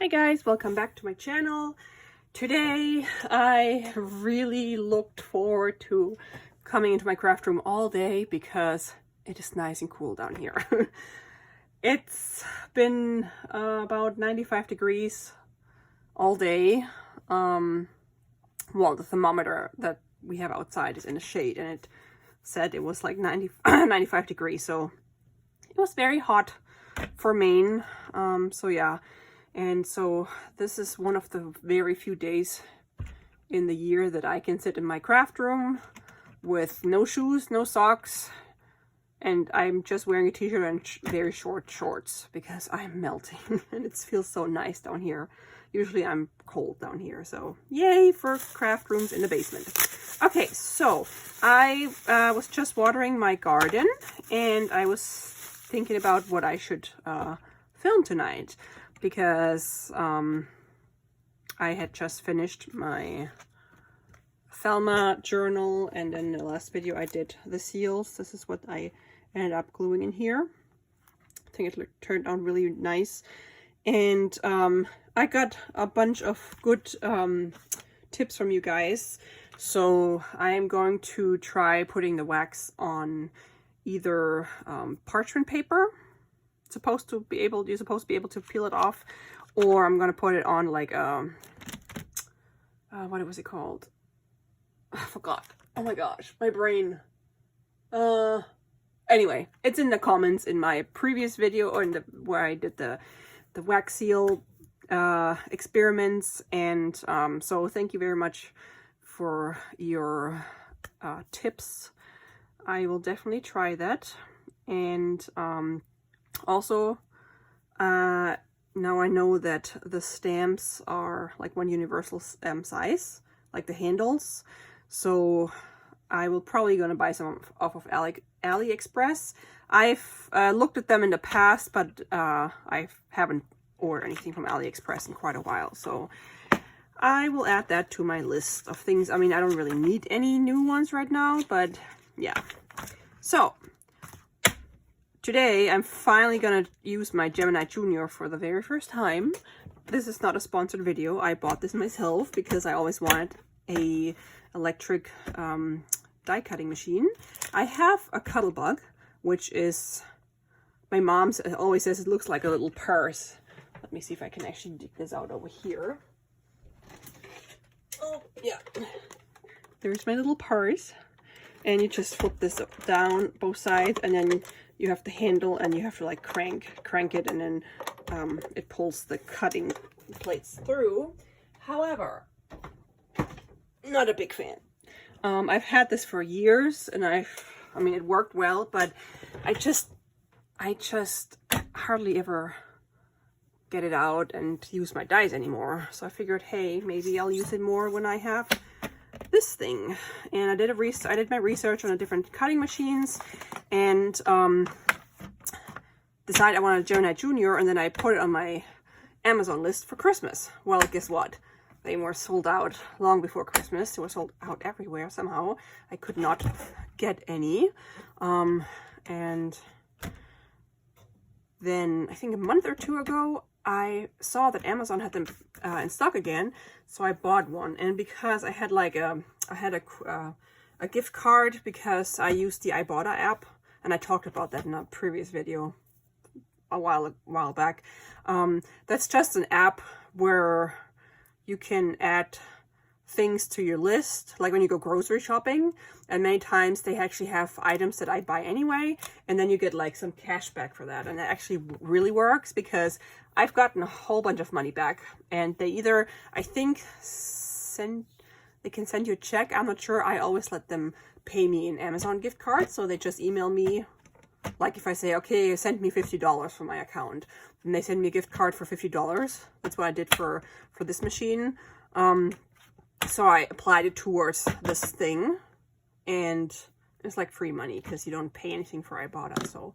Hi guys, welcome back to my channel. Today I really looked forward to coming into my craft room all day because it is nice and cool down here. It's been about 95 degrees all day. Well, the thermometer that we have outside is in the shade and it said it was like 95 degrees, so it was very hot for Maine. So yeah. And so this is one of the very few days in the year that I can sit in my craft room with no shoes, no socks, and I'm just wearing a t-shirt and very short shorts because I'm melting and it feels so nice down here. Usually I'm cold down here, so yay for craft rooms in the basement. Okay, so I was just watering my garden and I was thinking about what I should film tonight. Because I had just finished my Thelma journal, and in the last video I did the seals. This is what I ended up gluing in here. I think it turned out really nice. And I got a bunch of good tips from you guys. So I am going to try putting the wax on either parchment paper. You're supposed to be able to peel it off, or I'm gonna put it on like what was it called? I forgot. Oh my gosh, my brain. Anyway, it's in the comments in my previous video, or in where I did the wax seal experiments, and so thank you very much for your tips. I will definitely try that. And also, now I know that the stamps are like one universal size, like the handles. So I will probably gonna buy some off of AliExpress. I've looked at them in the past, but I haven't ordered anything from AliExpress in quite a while. So I will add that to my list of things. I mean, I don't really need any new ones right now, but yeah. So today, I'm finally gonna use my Gemini Junior for the very first time. This is not a sponsored video. I bought this myself because I always wanted a electric die cutting machine. I have a Cuttlebug, which is, my mom always says it looks like a little purse. Let me see if I can actually dig this out over here. Oh, yeah. There's my little purse. And you just flip this down both sides, and then you have the handle and you have to like crank it, and then it pulls the cutting plates through. However, not a big fan. I've had this for years and I mean it worked well, but I just hardly ever get it out and use my dies anymore. So I figured, hey, maybe I'll use it more when I have this thing. And I did my research on the different cutting machines, and decided I wanted a Gemini Junior, and then I put it on my Amazon list for Christmas. Well, guess what? They were sold out long before Christmas. They were sold out everywhere somehow. I could not get any. And then I think a month or two ago, I saw that Amazon had them in stock again, so I bought one. And because I had like a gift card because I used the Ibotta app, and I talked about that in a previous video a while back. That's just an app where you can add things to your list, like when you go grocery shopping, and many times they actually have items that I buy anyway, and then you get like some cash back for that. And it actually really works because I've gotten a whole bunch of money back, and they either, I think, they can send you a check. I'm not sure. I always let them pay me in Amazon gift cards, so they just email me. Like if I say, okay, send me $50 from my account, and they send me a gift card for $50. That's what I did for this machine. So I applied it towards this thing, and it's like free money because you don't pay anything for Ibotta. So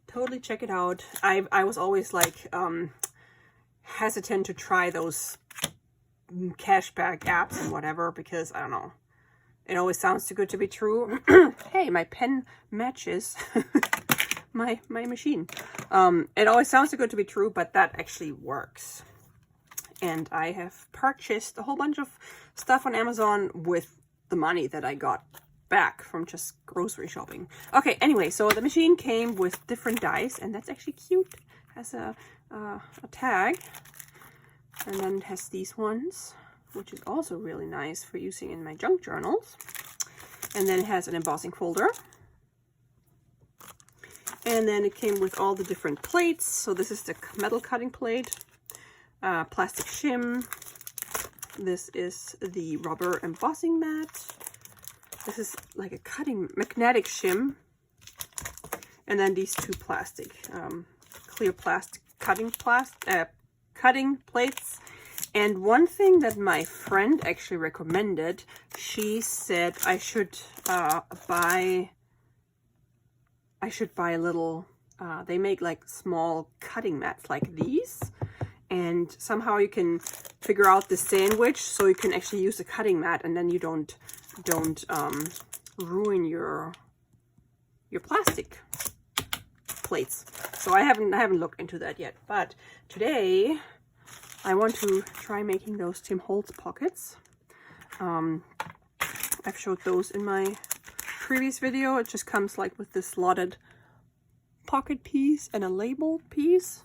totally check it out. I was always like hesitant to try those cashback apps and whatever because I don't know. It always sounds too good to be true. Hey, my pen matches my machine. It always sounds too good to be true, but that actually works. and I have purchased a whole bunch of stuff on Amazon with the money that I got back from just grocery shopping. Okay, anyway, so the machine came with different dies, and that's actually cute. It has a tag, and then it has these ones, which is also really nice for using in my junk journals. And then it has an embossing folder. And then it came with all the different plates. So this is the metal cutting plate, plastic shim. This is the rubber embossing mat. This is like a magnetic shim. And then these two plastic, clear plastic cutting plates. And one thing that my friend actually recommended, she said I should buy a little, they make like small cutting mats like these. And somehow you can figure out the sandwich so you can actually use a cutting mat, and then you don't ruin your plastic plates. So I haven't looked into that yet, but today I want to try making those Tim Holtz pockets. I've showed those in my previous video. It just comes like with this slotted pocket piece and a label piece,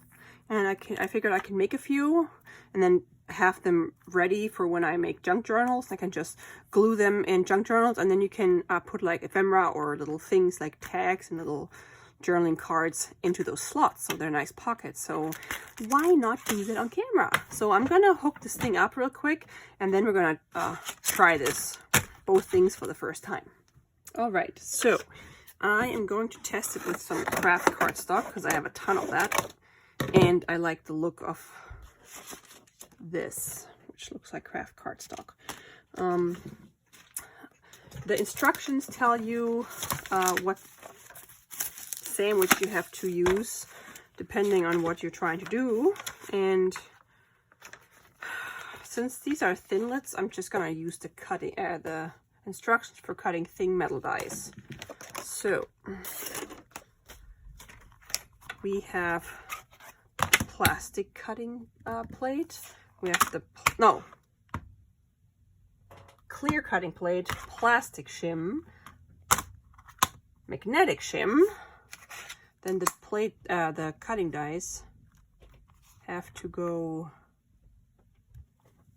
and I figured I can make a few and then have them ready for when I make junk journals. I can just glue them in junk journals, and then you can put like ephemera or little things like tags and little journaling cards into those slots, so they're nice pockets. So why not use it on camera? So I'm gonna hook this thing up real quick, and then we're gonna try both things for the first time. All right, so I am going to test it with some craft cardstock because I have a ton of that, and I like the look of this, which looks like craft cardstock. The instructions tell you what sandwich you have to use depending on what you're trying to do, and since these are thinlets, I'm just gonna use the instructions for cutting thin metal dies. So we have plastic cutting plate. We have the clear cutting plate, plastic shim, magnetic shim. Then the plate, the cutting dies have to go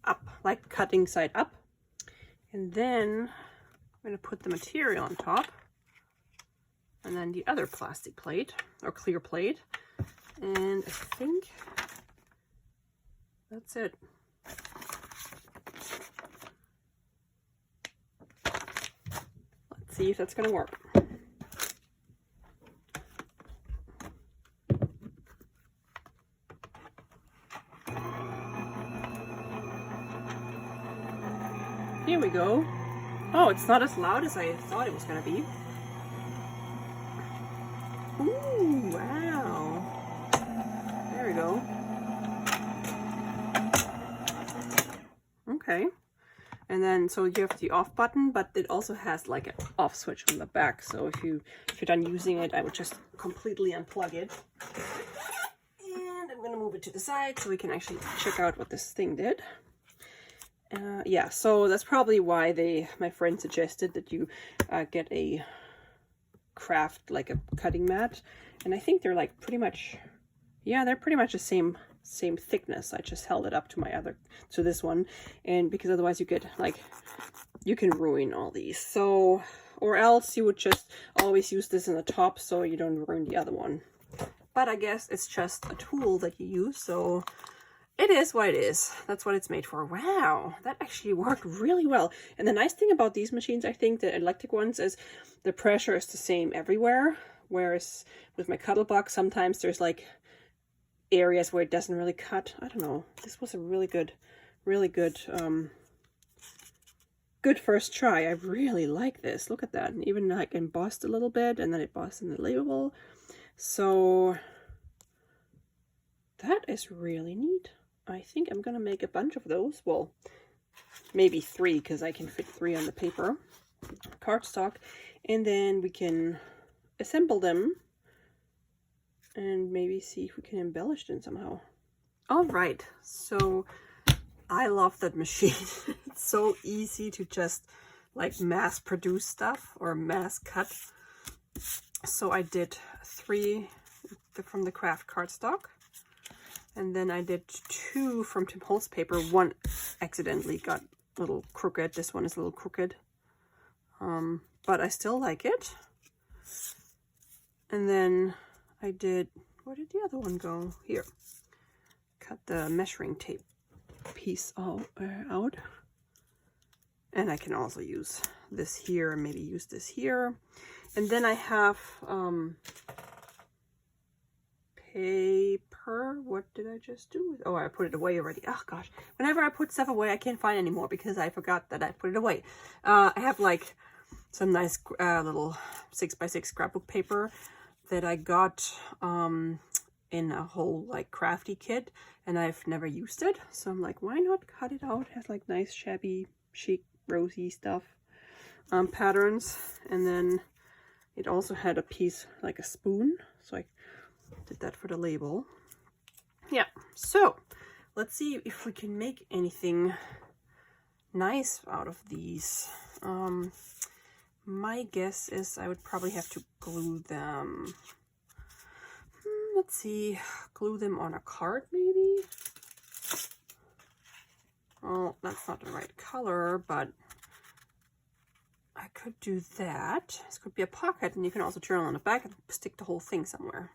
up, like cutting side up. And then I'm going to put the material on top, and then the other plastic plate or clear plate. And I think that's it. Let's see if that's going to work. Here we go. Oh, it's not as loud as I thought it was going to be. Ooh, wow. There we go. Okay. And then, so you have the off button, but it also has like an off switch on the back. So if you're done using it, I would just completely unplug it. And I'm going to move it to the side so we can actually check out what this thing did. Yeah, so that's probably why my friend suggested that you get a craft, like a cutting mat. And I think they're like pretty much, yeah, they're pretty much the same thickness. I just held it up to this one, and because otherwise you get like, you can ruin all these. So, or else you would just always use this in the top so you don't ruin the other one. But I guess it's just a tool that you use, so it is what it is. That's what it's made for. Wow, that actually worked really well. And the nice thing about these machines, I think, the electric ones, is the pressure is the same everywhere. Whereas with my Cuddle Box, sometimes there's like areas where it doesn't really cut. I don't know. This was a really good first try. I really like this. Look at that. And even like embossed a little bit, and then it embossed in the label. So that is really neat. I think I'm gonna make a bunch of those. Well, maybe 3, because I can fit 3 on the paper cardstock, and then we can assemble them and maybe see if we can embellish them somehow. All right, so I love that machine. It's so easy to just like mass produce stuff or mass cut. So I did 3 from the craft cardstock, and then I did 2 from Tim Holtz paper. One accidentally got a little crooked. This one is a little crooked, but I still like it. And then I did, where did the other one go? Here. Cut the measuring tape piece out. And I can also use this here and maybe use this here. And then I have paper. What did I just do? Oh, I put it away already. Oh gosh. Whenever I put stuff away, I can't find anymore because I forgot that I put it away. I have like some nice little 6x6 scrapbook paper that I got in a whole like Crafty kit, and I've never used it. So I'm like, why not cut it out? It has like nice shabby chic rosy stuff, patterns. And then it also had a piece like a spoon, so I did that for the label. Yeah, so let's see if we can make anything nice out of these. My guess is I would probably have to glue them. Let's see, glue them on a card maybe? Oh, that's not the right color, but I could do that. This could be a pocket, and you can also journal on the back and stick the whole thing somewhere,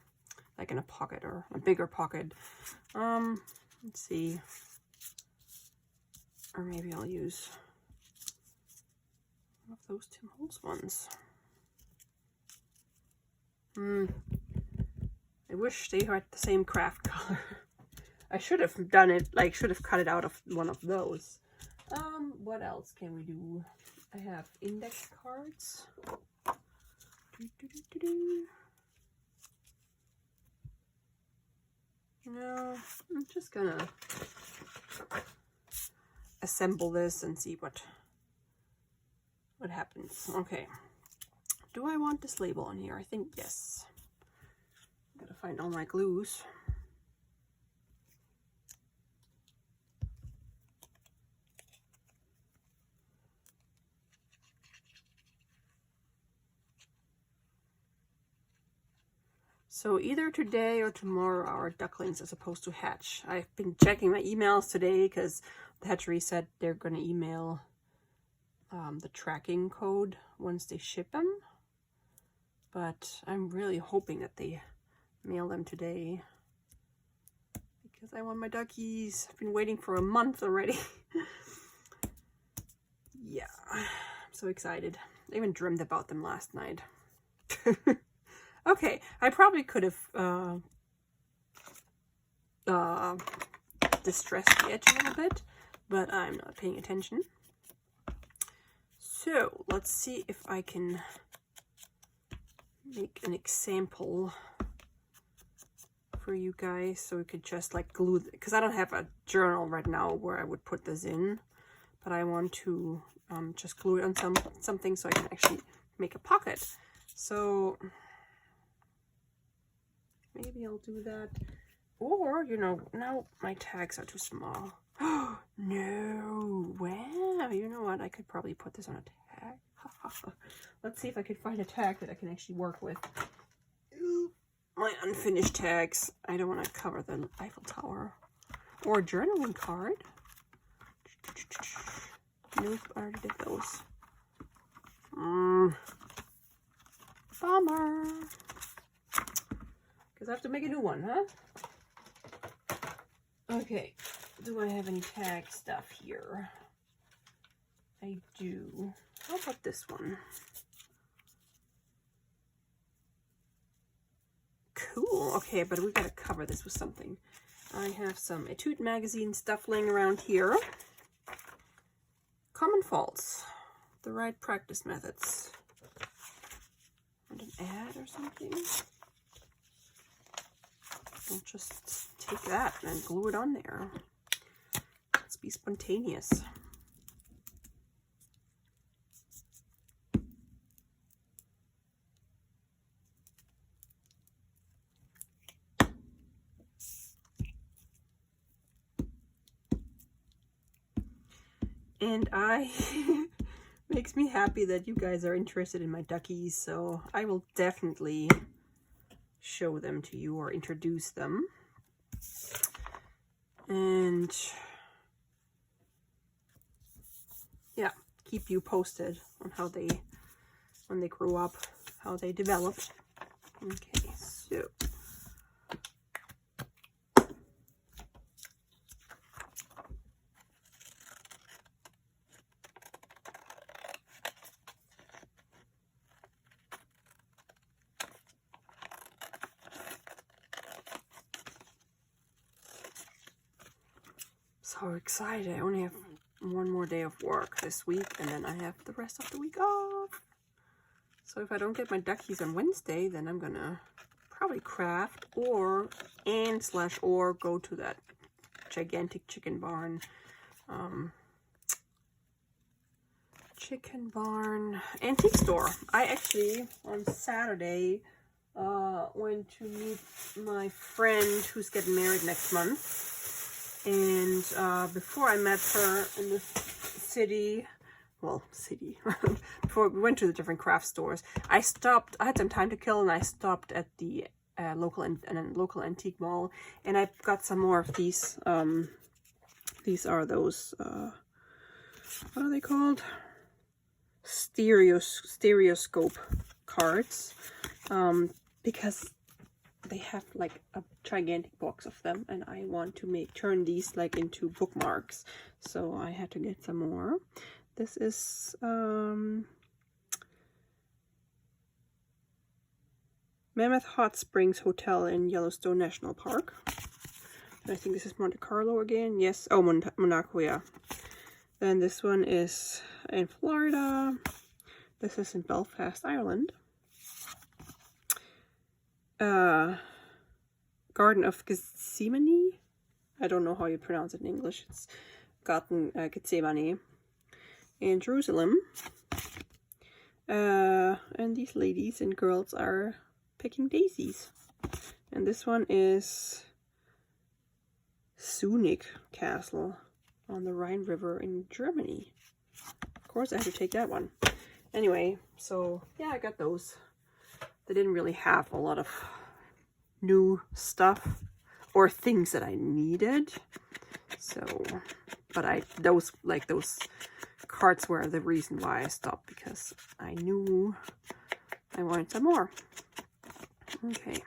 like in a pocket or a bigger pocket. Let's see. Or maybe I'll use one of those Tim Holtz ones. I wish they had the same craft color. I should have done it, like should have cut it out of one of those. What else can we do? I have index cards. No, I'm just gonna assemble this and see what happens. Okay. Do I want this label on here? I think yes. Gotta find all my glues. So either today or tomorrow our ducklings are supposed to hatch. I've been checking my emails today because the hatchery said they're going to email the tracking code once they ship them. But I'm really hoping that they mail them today because I want my duckies. I've been waiting for a month already. Yeah, I'm so excited. I even dreamed about them last night. Okay, I probably could have distressed the edge a little bit, but I'm not paying attention. So let's see if I can make an example for you guys so we could just like glue it, because I don't have a journal right now where I would put this in, but I want to just glue it on something so I can actually make a pocket. So maybe I'll do that. Or, you know, now my tags are too small. Oh, no. Wow. You know what? I could probably put this on a tag. Let's see if I can find a tag that I can actually work with. Ooh, my unfinished tags. I don't want to cover the Eiffel Tower. Or a journaling card. Nope, I already did those. Bummer. Because I have to make a new one, huh? Okay, do I have any tag stuff here? I do. How about this one? Cool. Okay, but we gotta cover this with something. I have some Etude magazine stuff laying around here. Common faults. The right practice methods. And an ad or something. I'll just take that and glue it on there. Let's be spontaneous. And makes me happy that you guys are interested in my duckies, so I will definitely show them to you or introduce them. And yeah, keep you posted on how they, when they grow up, how they develop. Okay, so so excited. I only have one more day of work this week, and then I have the rest of the week off. So if I don't get my duckies on Wednesday, then I'm gonna probably craft or go to that gigantic chicken barn antique store. I actually on Saturday went to meet my friend who's getting married next month. And before I met her in the city, before we went to the different craft stores, I had some time to kill, and I stopped at the local antique mall, and I got some more of these. These are those, what are they called? Stereoscope cards, because they have like a gigantic box of them, and I want to turn these like into bookmarks, so I had to get some more. This is Mammoth Hot Springs Hotel in Yellowstone National Park. And I think this is Monte Carlo again. Yes. Oh, Monaco, yeah. Then this one is in Florida. This is in Belfast, Ireland. Garden of Gethsemane. I don't know how you pronounce it in English. It's Gethsemane in Jerusalem. And these ladies and girls are picking daisies. And this one is Sunich Castle on the Rhine River in Germany. Of course, I had to take that one. Anyway, so yeah, I got those. They didn't really have a lot of new stuff or things that I needed. So, but those cards were the reason why I stopped, because I knew I wanted some more. Okay.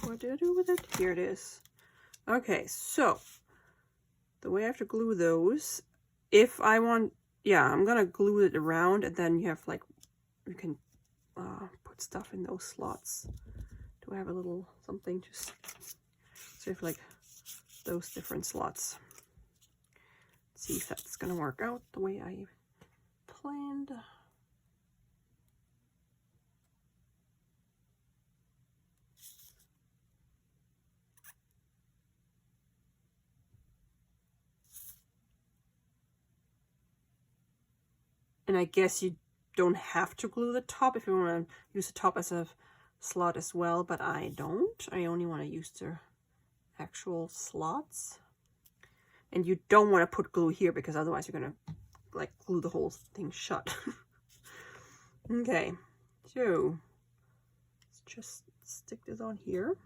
What did I do with it? Here it is. Okay, so the way I have to glue those, if I want, yeah, I'm gonna glue it around, and then you have like, you can put stuff in those slots. Do I have a little something just so you have like those different slots? Let's see if that's gonna work out the way I planned. And I guess you don't have to glue the top if you want to use the top as a slot as well, but I don't. I only want to use the actual slots. And you don't want to put glue here, because otherwise you're going to like glue the whole thing shut. Okay, so let's just stick this on here.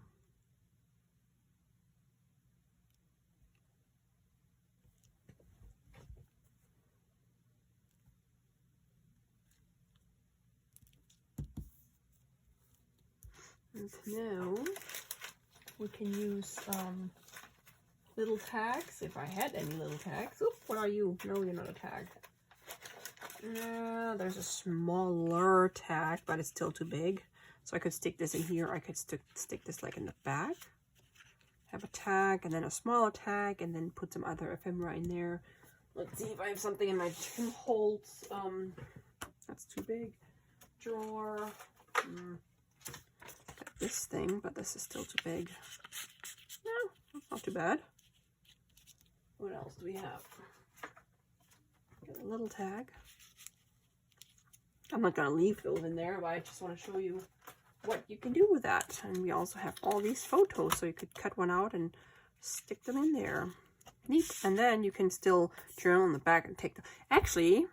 And now we can use little tags, if I had any little tags. Oop, what are you? No, you're not a tag. There's a smaller tag, but it's still too big. So I could stick this in here. I could stick this like in the back. Have a tag, and then a smaller tag, and then put some other ephemera in there. Let's see if I have something in my Tim Holtz. That's too big. Drawer. This thing, but this is still too big. No, that's not too bad. What else do we have? Got a little tag. I'm not gonna leave those in there, but I just want to show you what you can do with that. And we also have all these photos, so you could cut one out and stick them in there. Neat. And then you can still journal in the back and take them. Actually,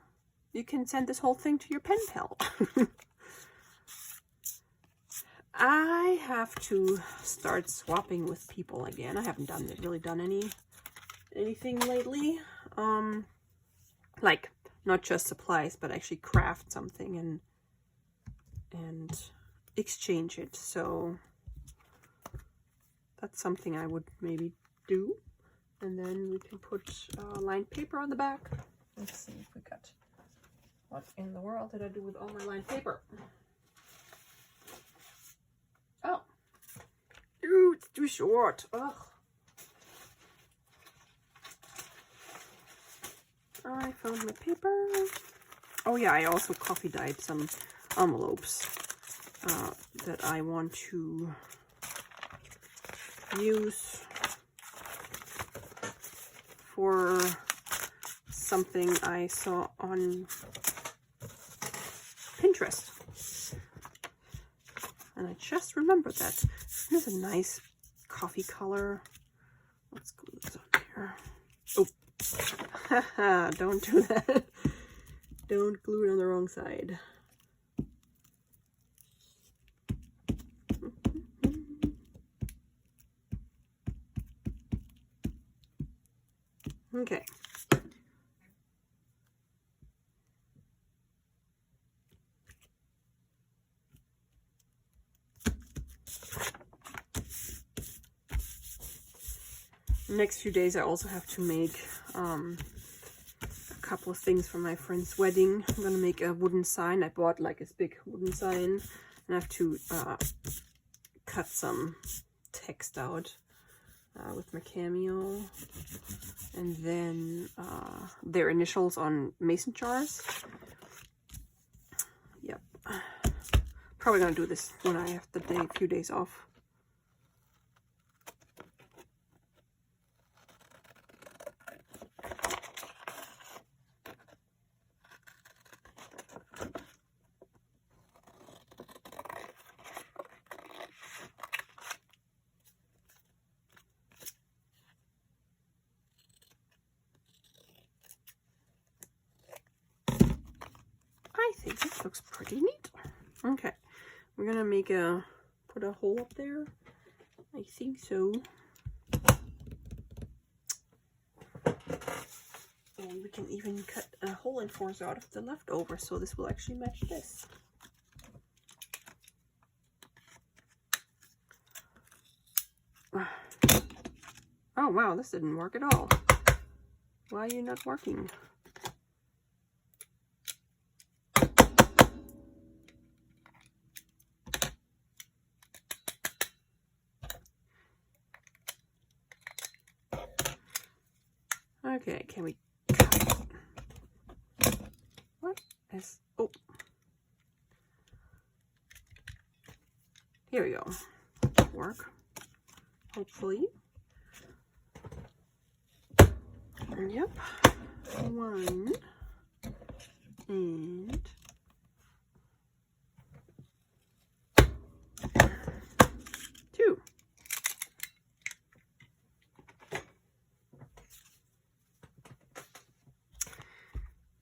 you can send this whole thing to your pen pal. I have to start swapping with people again. I haven't really done anything lately. Like not just supplies, but actually craft something and exchange it. So that's something I would maybe do. And then we can put lined paper on the back. Let's see if we got, what in the world did I do with all my lined paper? Oh, ooh, it's too short. Ugh. I found my paper. Oh yeah, I also coffee dyed some envelopes that I want to use for something I saw on Pinterest. And I just remembered that. Isn't this a nice coffee color? Let's glue this on here. Oh, haha, don't do that. Don't glue it on the wrong side. Okay. Next few days I also have to make a couple of things for my friend's wedding. I'm gonna make a wooden sign. I bought like this big wooden sign, and I have to cut some text out with my Cameo, and then their initials on mason jars. Yep, probably gonna do this when I have the few days off. I think it looks pretty neat. Okay, we're gonna put a hole up there. I think so. And we can even cut a hole and force out of the leftover, so this will actually match this. Oh wow, this didn't work at all. Why are you not working? Okay, can we cut? What is, oh. Here we go. That'll work, hopefully. Yep. 1 and 2.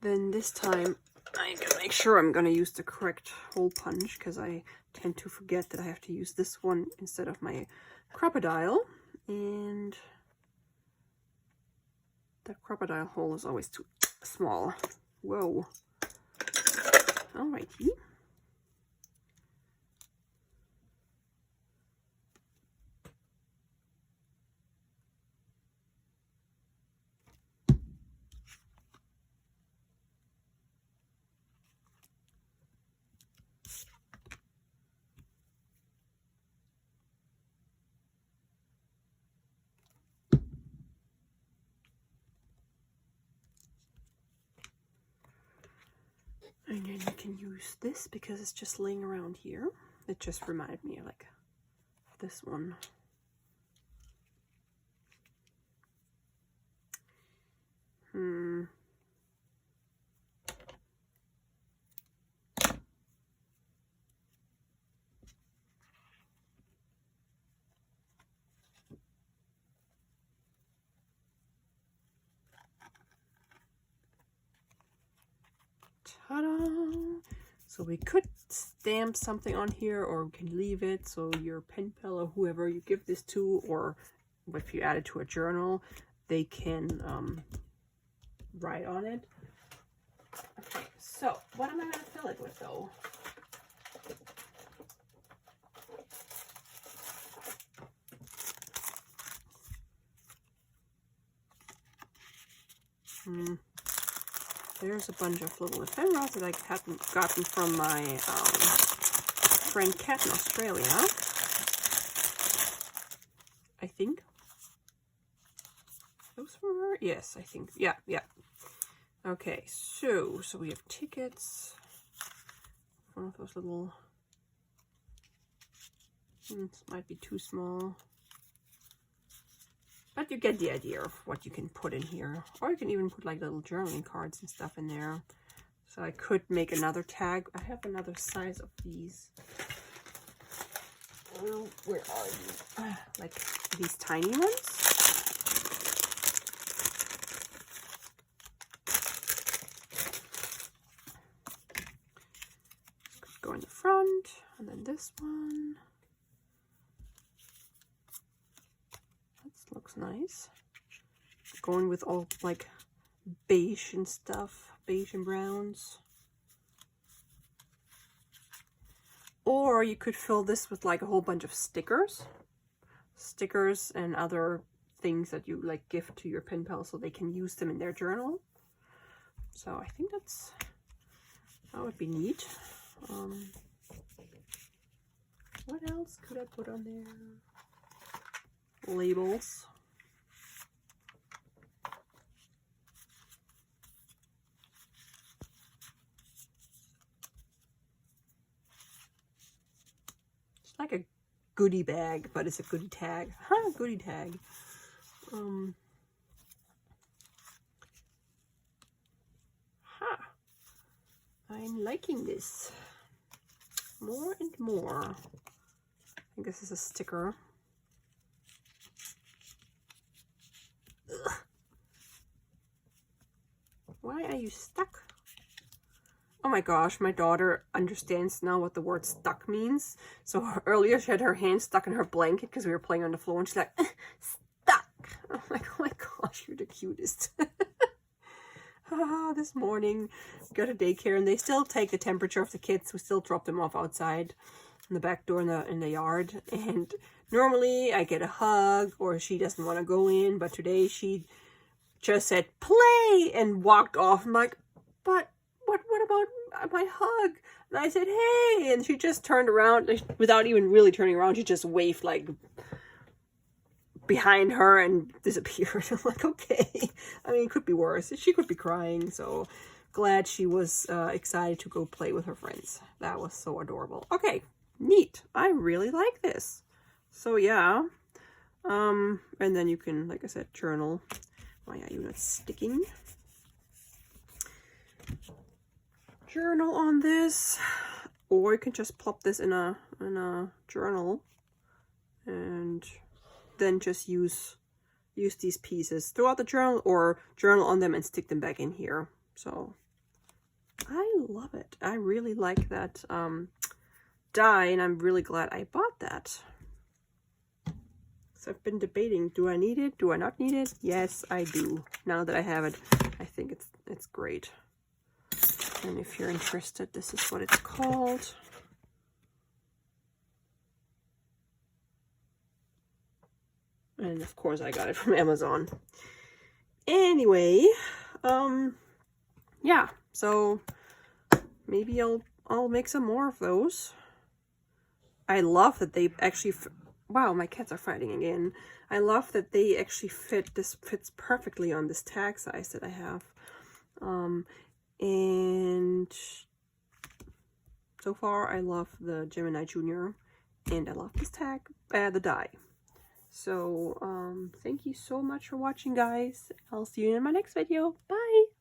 Then this time I'm gonna make sure I'm gonna use the correct hole punch, because I tend to forget that I have to use this one instead of my crocodile, and that crocodile hole is always too small. Whoa. Alrighty. And then you can use this because it's just laying around here. It just reminded me of like this one. Ta-da! So we could stamp something on here, or we can leave it so your pen pal or whoever you give this to, or if you add it to a journal, they can write on it. Okay, so what am I going to fill it with though? There's a bunch of little ephemeras that I haven't gotten from my friend Kat in Australia. I think. Those were her? Yes, I think. Yeah. Okay, so we have tickets. One of those little... this might be too small. But you get the idea of what you can put in here. Or you can even put like little journaling cards and stuff in there. So I could make another tag. I have another size of these. Oh, where are you? Like these tiny ones. Go in the front, and then this one. That looks nice. Going with all like beige and stuff, beige and browns. Or you could fill this with like a whole bunch of stickers and other things that you like gift to your pen pal so they can use them in their journal. So I think that would be neat. What else could I put on there? Labels. It's like a goodie bag, but it's a goodie tag. Huh, goodie tag. I'm liking this more and more. I think this is a sticker. Ugh. Why are you stuck? Oh my gosh, my daughter understands now what the word stuck means. So earlier she had her hand stuck in her blanket because we were playing on the floor, and she's like, stuck. I'm like, oh my gosh, you're the cutest. This morning we go to daycare and they still take the temperature of the kids. We still drop them off outside in the back door in the yard, and normally I get a hug or she doesn't want to go in, but today she just said play and walked off. I'm like, but what about my hug? And I said hey, and she just turned around without even really turning around. She just waved like behind her and disappeared. I'm like, okay. I mean, it could be worse. She could be crying. So glad she was excited to go play with her friends. That was so adorable. Okay, neat. I really like this. So yeah. And then you can, like I said, journal. Why are you not sticking? Journal on this. Or you can just plop this in a journal and then just use these pieces throughout the journal, or journal on them and stick them back in here. So I love it. I really like that die, and I'm really glad I bought that. So I've been debating, do I need it? Do I not need it? Yes, I do. Now that I have it, I think it's great. And if you're interested, this is what it's called. And of course I got it from Amazon. Anyway, yeah, so maybe I'll make some more of those. I love that they actually, wow, my cats are fighting again. I love that they actually fit, this fits perfectly on this tag size that I have. And so far I love the Gemini Junior, and I love this tag, the die. So, thank you so much for watching, guys. I'll see you in my next video. Bye!